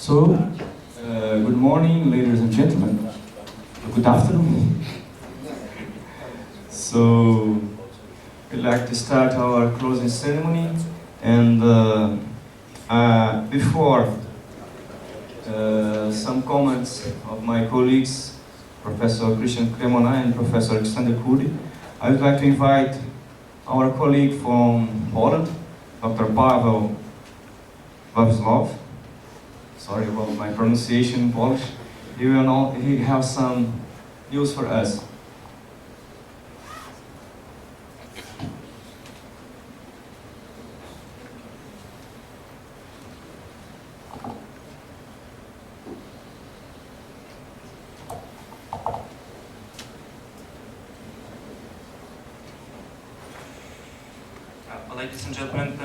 So, good morning, ladies and gentlemen. Good afternoon. So, we'd like to start our closing ceremony, and before some comments of my colleagues, Professor Christian Cremona and Professor Alexander Kuri, I would like to invite our colleague from Poland, Dr. Paweł Wawrzyk. Sorry about my pronunciation in Polish. He has some news for us. Ladies and gentlemen,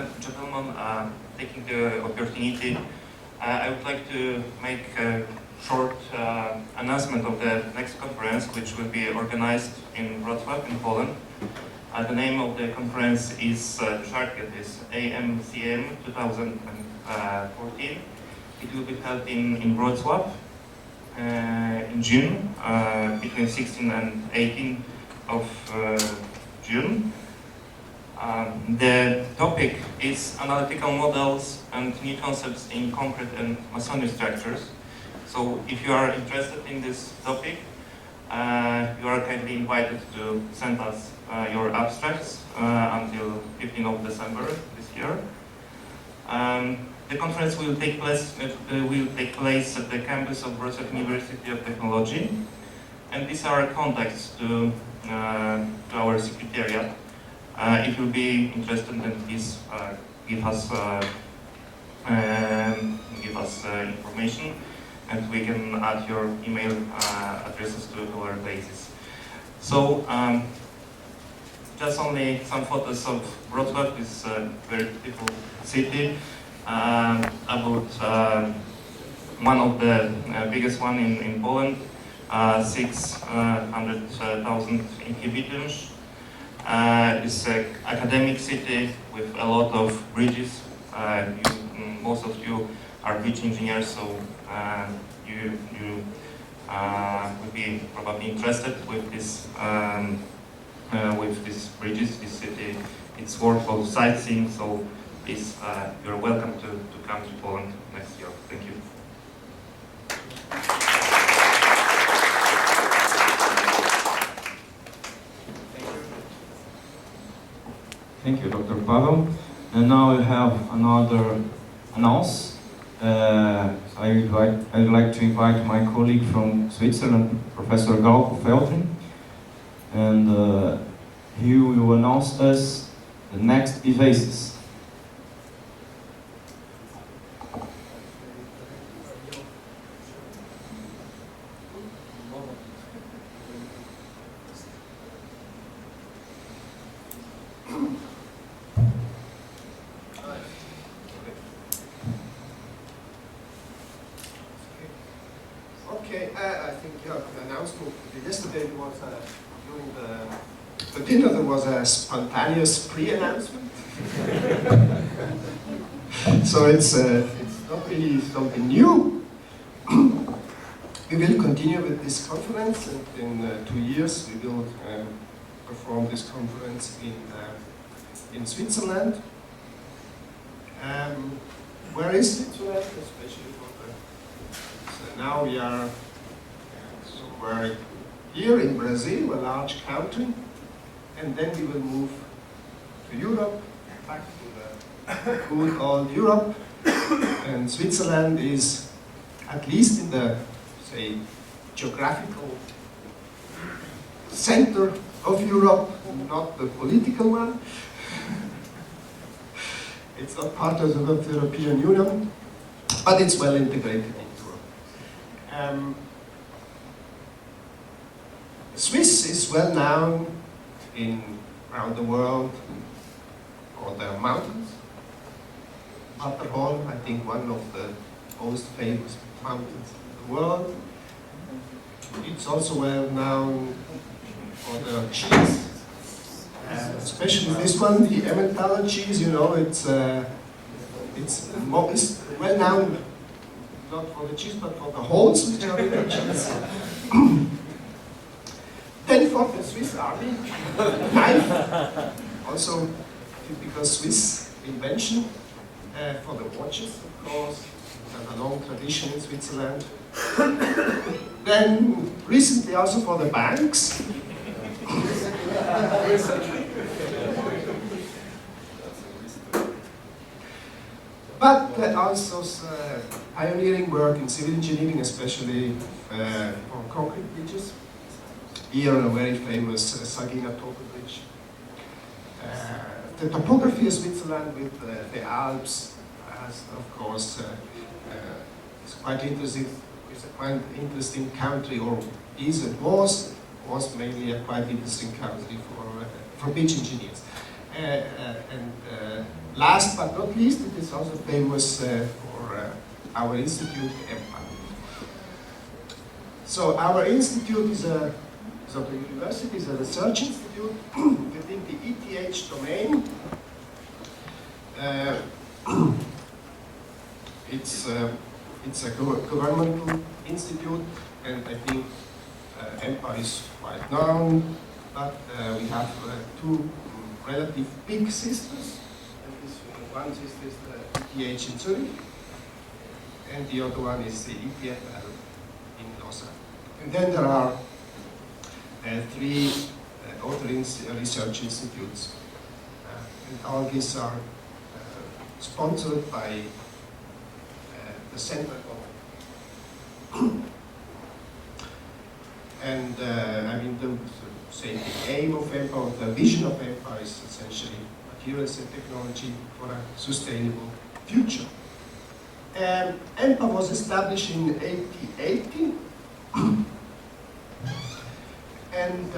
taking the opportunity, I would like to make a short announcement of the next conference, which will be organized in Wrocław, in Poland. The name of the conference is AMCM 2014. It will be held in Wrocław in June, between 16 and 18 of June. The topic is analytical models and new concepts in concrete and Masonic structures. So if you are interested in this topic, you are kindly invited to send us your abstracts until 15th of December this year. The conference will take place at the campus of Wrocław University of Technology, and these are contacts to our secretariat. If you'll be interested, then please give us information, and we can add your email addresses to our basis. So, just only some photos of Wrocław. It's a very beautiful city. About one of the biggest one in Poland, 600,000 inhabitants. It's an academic city with a lot of bridges. Most of you are bridge engineers, so you will be probably interested with this these bridges. This city, it's worth for sightseeing. So please, you're welcome to come to Poland next year. Thank you. Thank you, Dr. Paweł. And now we have another announce. I would like to invite my colleague from Switzerland, Professor Galko Feltrin, and he will announce us the next EVACES. Okay, I think the announcement yesterday was during the dinner. There was a spontaneous pre-announcement, so it's not really something new. We will continue with this conference, and in 2 years we will perform this conference in Switzerland. Where is Switzerland, especially for the now we are somewhere here in Brazil, a large country, and then we will move to Europe, back to the good old Europe. And Switzerland is, at least in the, say, geographical center of Europe, not the political one. It's not part of the European Union, but it's well integrated. Swiss is well known around the world for their mountains. Matterhorn, I think, one of the most famous mountains in the world. It's also well known for their cheese, especially this one, the Emmentaler cheese. You know, it's well known not for the cheese, but for the holes which are in the cheese. Then for the Swiss Army, knife, also typical Swiss invention, for the watches, of course, and a long tradition in Switzerland. Then recently also for the banks. But also pioneering work in civil engineering, especially for concrete bridges. Here a very famous Sagina Tope Bridge. The topography of Switzerland with the Alps has, of course, is quite interesting. It's a quite interesting country, or is and was mainly a quite interesting country for beach engineers. Last but not least, it is also famous for our institute, EMPA. So our institute is a university, is a research institute within the ETH domain. It's a governmental institute, and I think EMPA is quite known, but we have two relative big sisters. And this one sister is the ETH in Zurich, and the other one is the EPFL in Lausanne. And then there are three other research institutes, and all these are sponsored by the central government. And I mean, the aim of EMPA, or the vision of EMPA, is essentially materials and technology for a sustainable future. EMPA was established in 1880, and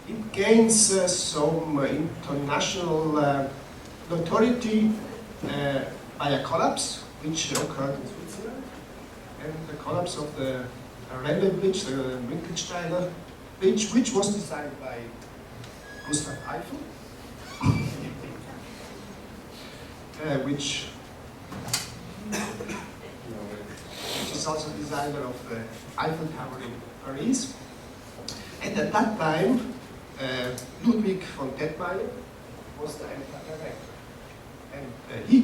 it gains some international notoriety by a collapse which occurred in Switzerland, and the collapse of the railway bridge, the Wittgensteiner Bridge, which was designed by Gustav Eiffel, which is also designer of the Eiffel Tower in Paris. And at that time, Ludwig von Tettmeyer was the EMPA director, and he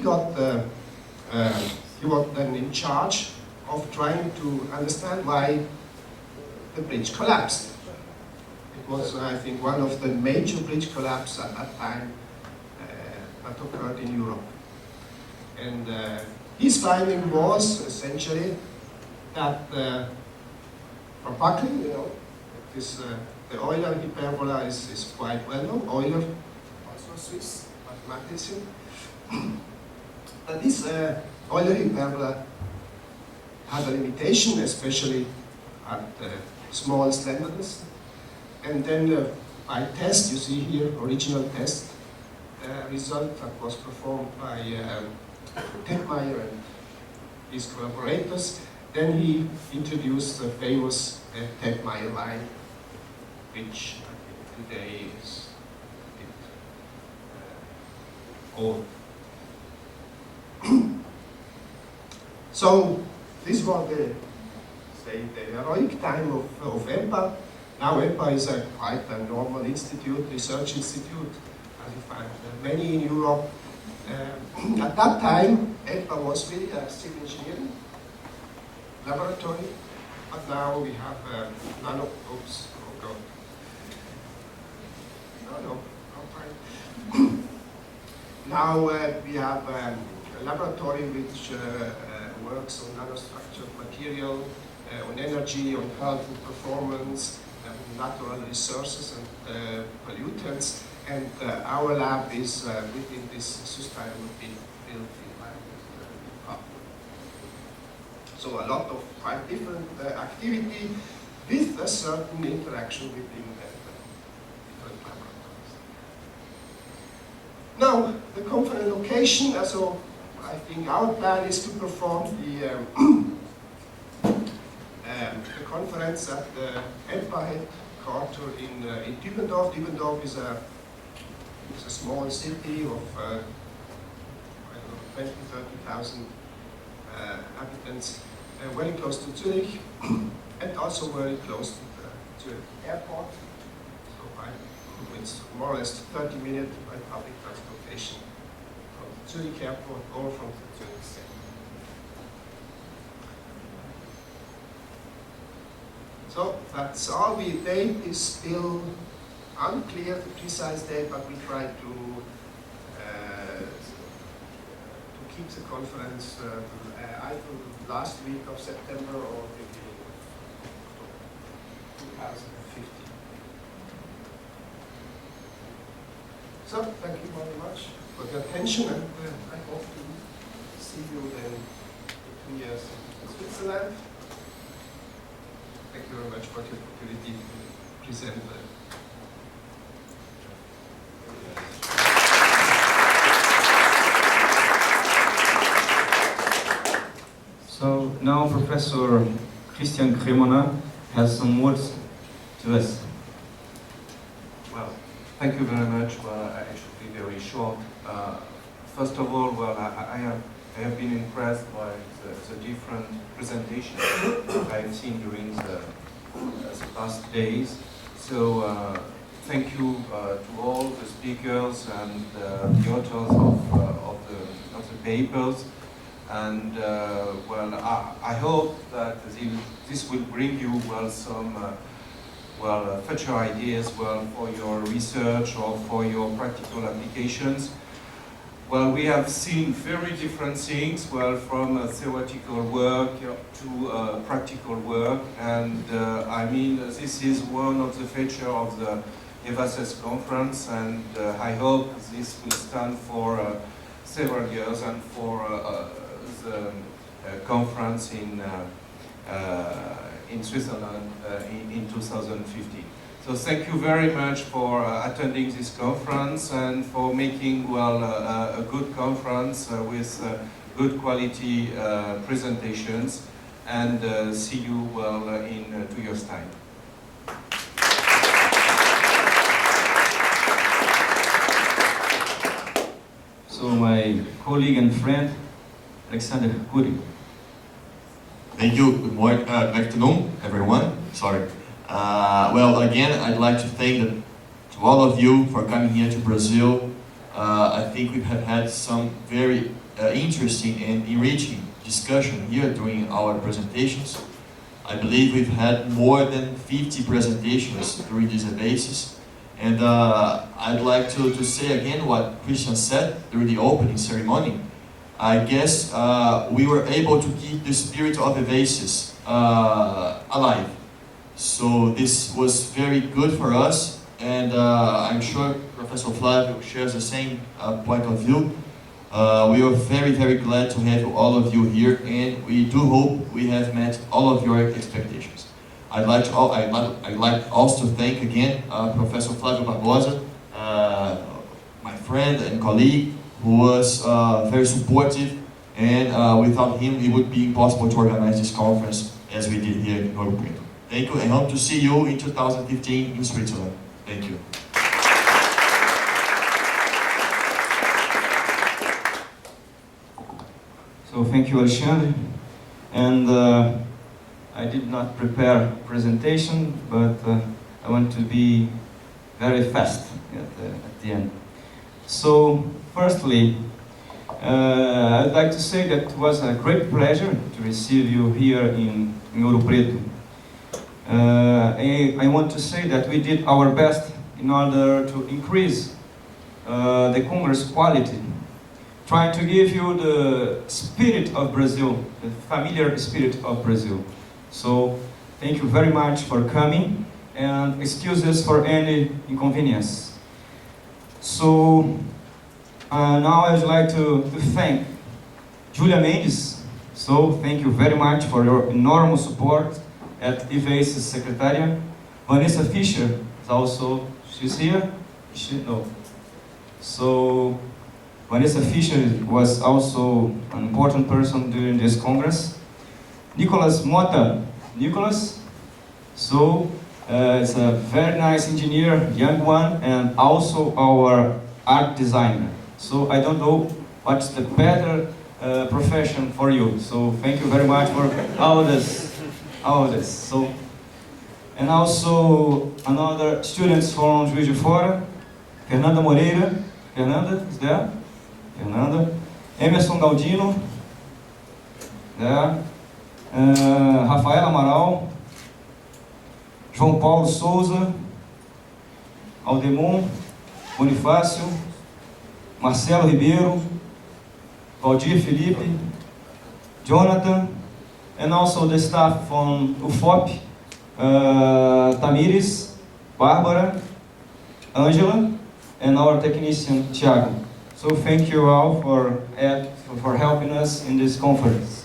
was then in charge of trying to understand why the bridge collapsed. It was, I think, one of the major bridge collapses at that time that occurred in Europe. And his finding was essentially that for buckling, this, the Euler hyperbola is quite well known. Euler, also Swiss mathematician. But this Euler hyperbola had a limitation, especially at small slenderness. And then by test, you see here, original test result that was performed by Tettmeyer and his collaborators. Then he introduced the famous Tettmeyer line, which I think today is a bit old. So this was the heroic time of EMPA. Now EMPA is quite a normal institute, research institute, as you find many in Europe. At that time, EMPA was really a civil engineering laboratory, but now we have oops, oh God. No, fine. Now we have a laboratory which works on nanostructured material, on energy, on health and performance, natural resources and pollutants, and our lab is within this sustainable built environment. So a lot of quite different activity with a certain interaction within different laboratories. Now, the conference location, so I think our plan is to perform the conference at the EMPA headquarters in Dübendorf. Dübendorf is a small city of 20,000 to 30,000 inhabitants, very close to Zurich, and also very close to the Zurich airport. So it's more or less 30 minutes by public transportation from the Zurich airport or from the Zurich center. So that's all. The date is still unclear, the precise date, but we try to keep the conference either last week of September or beginning of October 2015. So thank you very much for your attention, and I hope to see you then in 2 years in Switzerland. Thank you very much for the opportunity to present that. So now Professor Christian Cremona has some words to us. Well, thank you very much. Well, I should be very short. First of all, well, I have been impressed by the different presentations I've seen during the past days. So thank you to all the speakers and the authors of the papers. And well, I hope that this will bring you well some future ideas for your research or for your practical applications. Well, we have seen very different things, from theoretical work to practical work, and I mean, this is one of the features of the EVACES conference, and I hope this will stand for several years and for the conference in Switzerland in 2015. So thank you very much for attending this conference and for making a good conference with good quality presentations, and see you in 2 years' time. So my colleague and friend Alexander Kuri. Thank you. Good morning, good afternoon, everyone. Sorry. Well, again, I'd like to thank to all of you for coming here to Brazil. I think we have had some very interesting and enriching discussion here during our presentations. I believe we've had more than 50 presentations during these EVACES. And I'd like to say again what Christian said during the opening ceremony. I guess we were able to keep the spirit of EVACES alive. So this was very good for us, and I'm sure Professor Flavio shares the same point of view. We are very, very glad to have all of you here, and we do hope we have met all of your expectations. I'd like also to thank again Professor Flavio Barbosa, my friend and colleague, who was very supportive, and without him it would be impossible to organize this conference as we did here in Ouro Preto. Thank you, and hope to see you in 2015 in Switzerland. Thank you. So thank you, Alexandre. And I did not prepare a presentation, but I want to be very fast at the end. So firstly, I'd like to say that it was a great pleasure to receive you here in Ouro Preto. I want to say that we did our best in order to increase the Congress quality, trying to give you the spirit of Brazil, the familiar spirit of Brazil. So thank you very much for coming, and excuses for any inconvenience. So now I would like to thank Julia Mendes. So thank you very much for your enormous support at EVACES Secretariat. Vanessa Fischer is also, she's here? No. So Vanessa Fischer was also an important person during this Congress. Nicolas Mota. Nicolas, so it's a very nice engineer, young one, and also our art designer. So I don't know what's the better profession for you. So thank you very much for all this. So, and also another students from Juiz de Fora, Fernanda Moreira. Fernanda is there. Fernanda. Emerson Galdino. There. Rafael Amaral. João Paulo Souza. Aldemon Bonifácio. Marcelo Ribeiro. Valdir Felipe. Jonathan. And also the staff from UFOP, Tamires, Bárbara, Angela, and our technician, Thiago. So thank you all for helping us in this conference.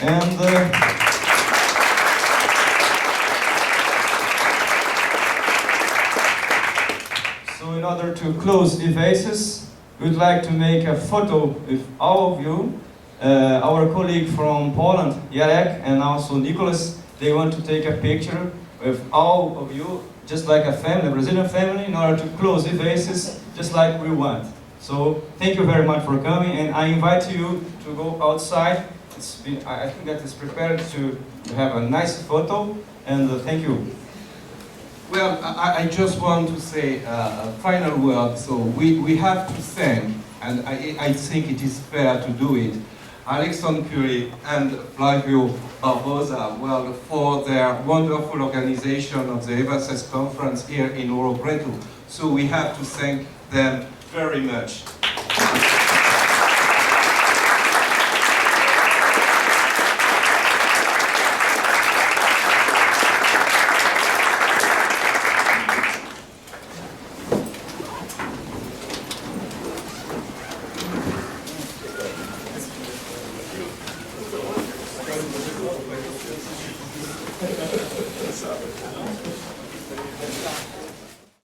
And so in order to close EVACES, we'd like to make a photo with all of you. Our colleague from Poland, Jarek, and also Nicholas, they want to take a picture with all of you, just like a family, a Brazilian family, in order to close EVACES, just like we want. So thank you very much for coming, and I invite you to go outside. I think that it's prepared to have a nice photo, and thank you. Well, I just want to say a final word. So we have to thank, and I think it is fair to do it, Alexandre Curie and Flavio Barbosa, well, for their wonderful organization of the EVACES conference here in Ouro Preto. So we have to thank them very much. Sorry.